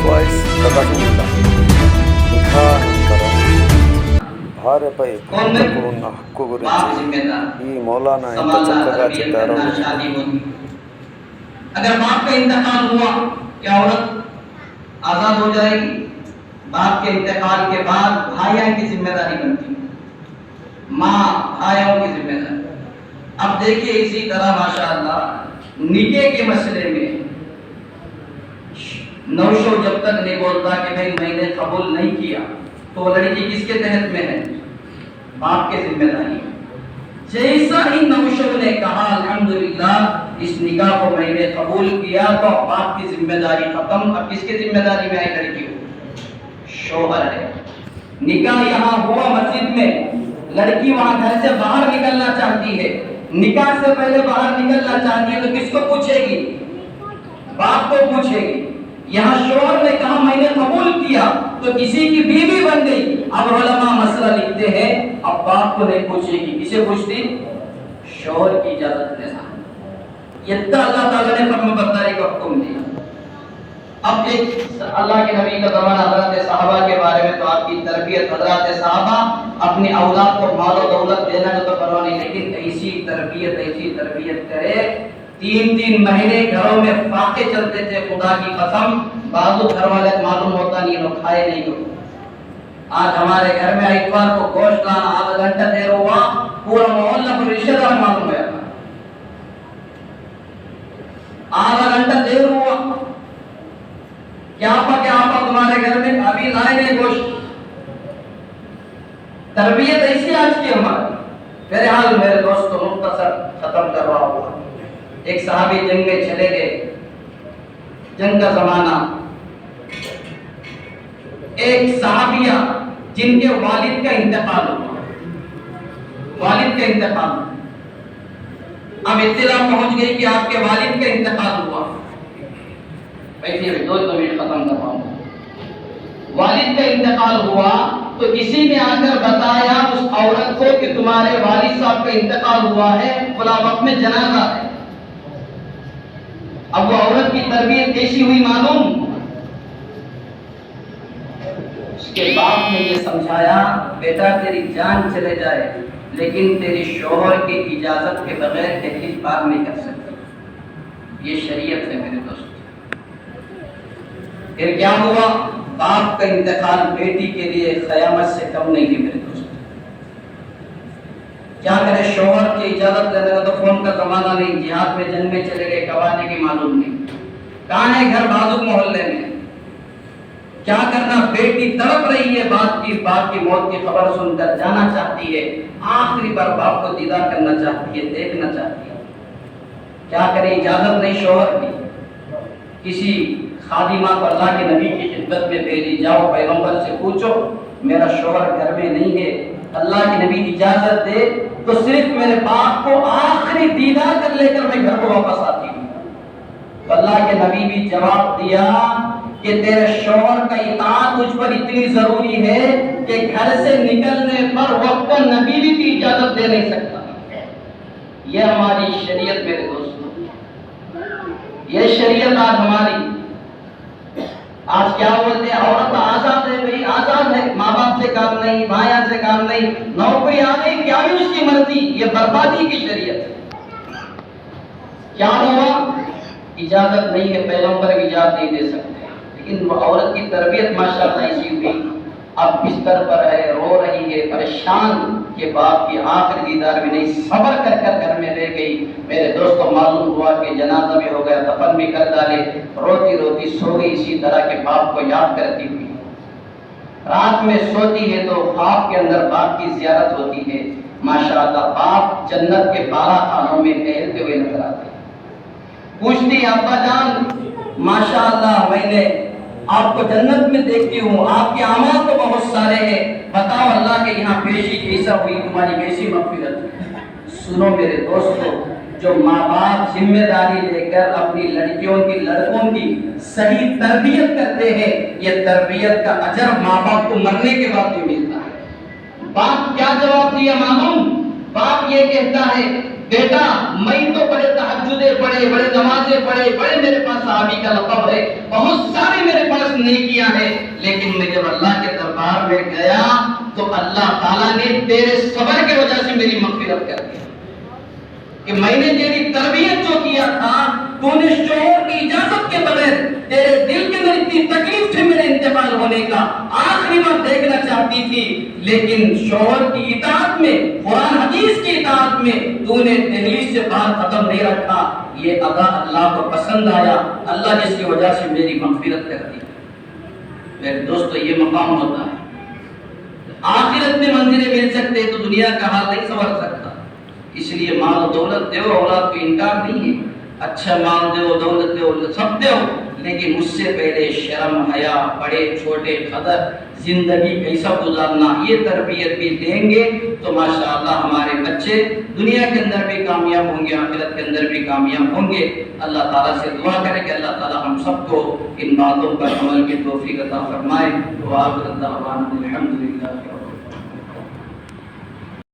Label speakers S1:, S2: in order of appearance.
S1: Voice ప్రకటన నిఖానంతర భార్యపై భర్తకు ఉన్న హక్కు గురించి ఈ మౌలానా ఎంత చక్కగా చెప్పారో.
S2: अगर बाप का इंतकाल हुआ क्या औरत आजाद हो जाएगी? बाप के इंतकाल के बाद भाइयों की जिम्मेदारी बनती है, माँ भाइयों की जिम्मेदारी। अब देखिए इसी तरह माशाअल्लाह निके के मसले में नौशो जब तक नहीं बोलता कि भाई मैंने कबूल नहीं किया तो वो लड़की किसके तहत में है? बाप के जिम्मेदारी। जैसा ही नौशो ने कहा अल्हम्दुलिल्लाह इस निकाह को मैंने कबूल किया तो बाप की जिम्मेदारी खत्म। अब किसके जिम्मेदारी में आई लड़की हो? शोहर है। निकाह यहाँ हुआ मस्जिद में, लड़की वहां घर से बाहर निकलना चाहती है, निकाह से पहले बाहर निकलना चाहती है तो किसको पूछेगी? बाप को पूछेगी। यहाँ शोहर ने कहा मैंने कबूल किया तो किसी की बीवी बन गई। अब उलमा मसला लिखते हैं अब बाप को नहीं पूछेगी, किसे पूछती? शोहर की इजाजत लेना। इतना अल्लाह ताला ने फर्माबरदारी का हुक्म दिया। अब एक अल्लाह के नबी का ज़माना हज़रत सहाबा के बारे में तो आपकी तरबियत हज़रत सहाबा अपनी औलाद को मालो दौलत देना तो परवाह नहीं, लेकिन ऐसी तरबियत करे। 3-3 महीने घरों में फाके चलते थे, खुदा की कसम बाजू घर वाले मालूम होता नहीं लोग खाए नहीं हो। आज हमारे घर में इतवार को गोश्त लाना आधा घंटा देर हुआ, पूरा मोहल्ला पर रिश्तेदार मालूम हुआ, आधा घंटा देर हुआ। क्या पका आप तुम्हारे घर में अभी लाए नहीं गोश्त? तरबियत ऐसी आज की हमारी। मेरे हाल मेरे दोस्तों मुख्तसर खत्म कर रहा हुआ। एक सहाबी जंग में चले गए, जंग का जमाना। एक सहाबिया जिनके वालिद का इंतकाल हुआ, वालिद का इंतकाल। अब इत्तला पहुंच गई कि आपके वालिद का इंतकाल हुआ। बैठिए 2 मिनट खत्म कर रहा हूं। वालिद का इंतकाल हुआ तो किसी ने आकर बताया उस औरत को कि तुम्हारे वालिद साहब का इंतकाल हुआ है, फला वक्त में जनाजा है। अब वो औरत की तरबियत कैसी हुई मालूम? उसके बाप ने ये समझाया बेटा तेरी जान चले जाए लेकिन तेरी शोहर की इजाजत के बगैर तहलील पार नहीं कर सकती। ये शरीयत है मेरे दोस्त। फिर क्या हुआ? बाप का इंतकाल बेटी के लिए क़यामत से कम नहीं है मेरे दोस्त। क्या करे? शोहर की इजाजत लेने का तो फोन का जमाना नहीं, जिहाद में जंग में चले गए, कबाने की मालूम नहीं, कहाँ है घर बाजू मोहल्ले में। क्या करना? बेटी तड़प रही है बाप की मौत की खबर सुनकर, जाना चाहती है, आखिरी बार बाप को दीदार करना चाहती है, देखना चाहती है। क्या करे? इजाजत नहीं शोहर की। किसी खादिमा को अल्लाह के नबी की खिदमत में भेजी, जाओ पैगंबर से पूछो मेरा शोहर घर में नहीं है, अल्लाह के नबी इजाजत दे तो सिर्फ मेरे बाप को आखिरी दीदार कर लेकर मैं घर को वापस आती हूँ। तो अल्लाह के नबी भी जवाब दिया कि तेरे शोहर का इताअत तुझ पर इतनी जरूरी है कि घर से निकलने पर वक्त नबी भी इजाजत दे नहीं सकता। यह हमारी शरीयत मेरे दोस्तों, यह शरीयत आज हमारी। आज क्या बोलते हैं? औरत आजाद है, भाई आजाद है, माँ बाप से काम नहीं, भाइयों से काम नहीं, नौकरी आ गई क्या भी उसकी मर्जी। ये बर्बादी की शरीयत है। क्या हुआ? इजाजत नहीं है, पैगंबर की इजाजत नहीं दे सकते। लेकिन वो औरत की तरबियत माशाअल्लाह ऐसी हुई, अब बिस्तर पर है, रो रही है, परेशान के बाप की आखिरी दीदार भी नहीं, सब्र कर कर घर में रह गई। मेरे दोस्तों मालूम हुआ कि जनाजा भी हो गया, दफन भी कर डाले, रोती रोती सो गई इसी तरह के बाप को याद करती हुई। रात में सोती है तो ख्वाब के अंदर बाप की जियारत होती है। माशाअल्लाह बाप जन्नत के 12 खानों में टहलते हुए नजर आते हैं। पूछती अब्बा जान माशाअल्लाह मैंने आपको जन्नत में देखती हूँ, आपके अमाल तो बहुत सारे हैं, बताओ अल्लाह के यहाँ पेशी कैसा हुई, तुम्हारी कैसी मग़फ़िरत। सुनो मेरे दोस्तों, जो माँ बाप जिम्मेदारी लेकर अपनी लड़कियों की लड़कों की सही तरबियत करते हैं, ये तरबियत का अजर माँ बाप को मरने के बाद भी मिलता है। बाप क्या जवाब दिया मालूम? बाप ये कहता है बेटा मैं तो बड़े तहज्जुदे पढ़े, बड़े नमाजें पढ़े, बड़े मेरे पास सहाबी का लक़ब है, बहुत सारे मेरे पास نیکیاں ہیں، لیکن میں جب اللہ کے دربار میں گیا تو اللہ تعالیٰ نے تیرے صبر کی وجہ سے میری مغفرت کر دی کہ میں نے تیری تربیت جو کیا تھا، تو نے شوہر کی اجازت کے بغیر تیرے دل کے اندر اتنی تکلیف تھی میرے انتقال ہونے کا، آخری بار دیکھنا چاہتی تھی، لیکن شوہر کی اطاعت میں، قرآن حدیث کی اطاعت میں تو نے دہلیز سے باہر قدم نہیں رکھا۔ یہ ادا اللہ کو پسند آیا، اللہ جس کی وجہ سے میری مغفرت کر دی۔ میرے دوستو، یہ مقام ہوتا ہے۔ آخرت میں منزلیں مل سکتے تو دنیا کا حال نہیں سنور سکتا۔ اس لیے مال و دولت دو، اولاد کو انکار نہیں ہے، اچھا مال دو، دولت دو، سب دو، لیکن اس سے پہلے شرم، حیا، بڑے چھوٹے قدر، زندگی کیسا گزارنا، یہ تربیت بھی دیں گے تو ماشاءاللہ ہمارے بچے دنیا کے اندر بھی کامیاب ہوں گے، آخرت کے اندر بھی کامیاب ہوں گے۔ اللہ تعالیٰ سے دعا کریں کہ اللہ تعالیٰ ہم سب کو ان باتوں پر عمل کی توفیق عطا فرمائے۔ وآخر دعوانا الحمدللہ۔